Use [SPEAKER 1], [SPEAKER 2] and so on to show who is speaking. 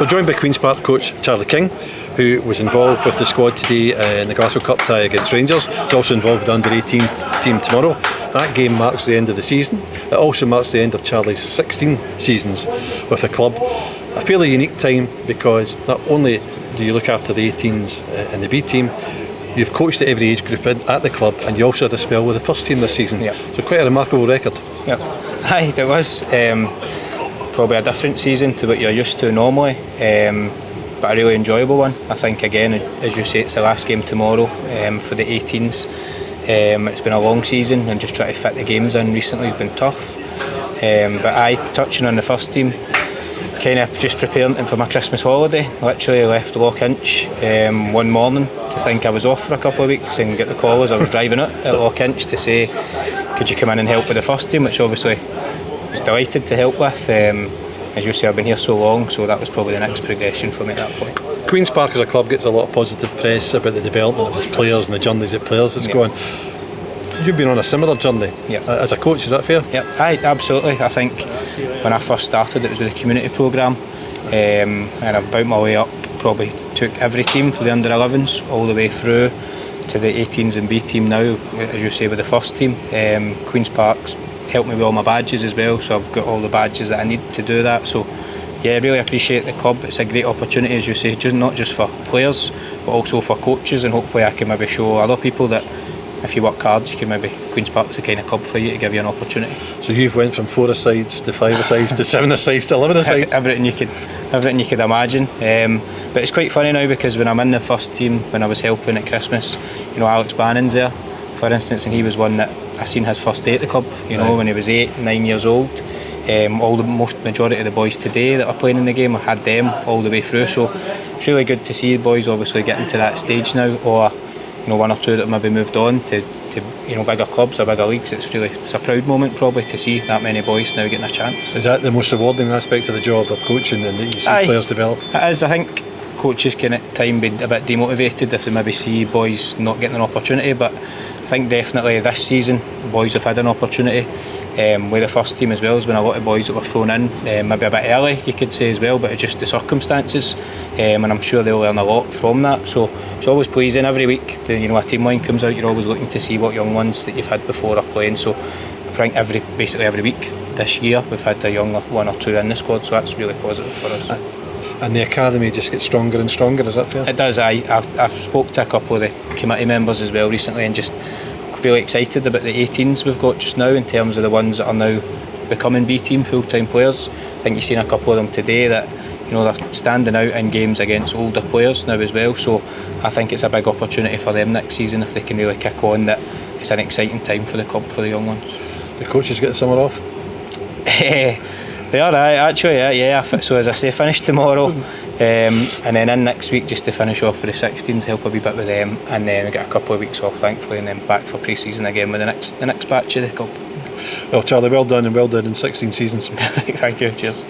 [SPEAKER 1] We're joined by Queen's Park coach Charley King, who was involved with the squad today in the Glasgow Cup tie against Rangers. He's also involved with the under-18 team tomorrow. That game marks the end of the season. It also marks the end of Charley's 16 seasons with the club. A fairly unique time because not only do you look after the 18s and the B team, you've coached at every age group at the club, and you also had a spell with the first team this season.
[SPEAKER 2] Yeah.
[SPEAKER 1] So quite a remarkable record.
[SPEAKER 2] Yeah, aye, it was. Probably a different season to what you're used to normally, but a really enjoyable one. I think, again, as you say, it's the last game tomorrow for the 18s. It's been a long season, and just trying to fit the games in recently has been tough. But touching on the first team, kind of just preparing them for my Christmas holiday. Literally left Lock-Inch one morning to think I was off for a couple of weeks, and get the call as I was driving it at Lock-Inch to say, could you come in and help with the first team, which obviously I was delighted to help with. As you say, I've been here so long, so that was probably the next progression for me at that point.
[SPEAKER 1] Queen's Park as a club gets a lot of positive press about the development of its players and the journeys that players has gone. You've been on a similar journey as a coach, is that fair?
[SPEAKER 2] Yeah, absolutely. I think when I first started, it was with a community programme, and I've built my way up. Probably took every team for the under-11s all the way through to the 18s and B team now, as you say, with the first team. Queen's Park's helped me with all my badges as well, so I've got all the badges that I need to do that. So yeah, I really appreciate the club. It's a great opportunity, as you say, not just for players but also for coaches, and hopefully I can maybe show other people that if you work hard, you can maybe, Queen's Park's the kind of club for you to give you an opportunity. So
[SPEAKER 1] you've went from 4-a-sides to 5-a-sides to 7-a-sides to 11-a-sides.
[SPEAKER 2] Everything you could imagine. But it's quite funny now, because when I'm in the first team, when I was helping at Christmas, Alex Bannon's there, for instance, and he was one that I seen his first day at the club, when he was 8-9 years old. Majority of the boys today that are playing in the game, I had them all the way through, so it's really good to see boys obviously getting to that stage now, or one or two that maybe moved on to bigger clubs or bigger leagues. It's a proud moment probably to see that many boys now getting a chance.
[SPEAKER 1] Is that the most rewarding aspect of the job of coaching, and that you see players develop?
[SPEAKER 2] It is. I think coaches can at times be a bit demotivated if they maybe see boys not getting an opportunity, but I think definitely this season boys have had an opportunity. With the first team as well, there's been a lot of boys that were thrown in maybe a bit early, you could say, as well, but it's just the circumstances, and I'm sure they'll learn a lot from that. So it's always pleasing every week. A team line comes out, you're always looking to see what young ones that you've had before are playing. So I think basically every week this year we've had a young one or two in the squad, so that's really positive for us.
[SPEAKER 1] And the academy just gets stronger and stronger, is that fair?
[SPEAKER 2] It does. I've spoke to a couple of the committee members as well recently, and just really excited about the 18s we've got just now, in terms of the ones that are now becoming B team full-time players. I think you've seen a couple of them today that they're standing out in games against older players now as well, so I think it's a big opportunity for them next season if they can really kick on. That it's an exciting time for the club, for the young ones.
[SPEAKER 1] The coaches get the summer off?
[SPEAKER 2] They are, actually, yeah. So as I say, finish tomorrow, and then in next week just to finish off for the 16s, help a wee bit with them, and then we get a couple of weeks off thankfully, and then back for pre-season again with the next batch of the club.
[SPEAKER 1] Well, Charley, well done in 16 seasons.
[SPEAKER 2] Thank you, cheers.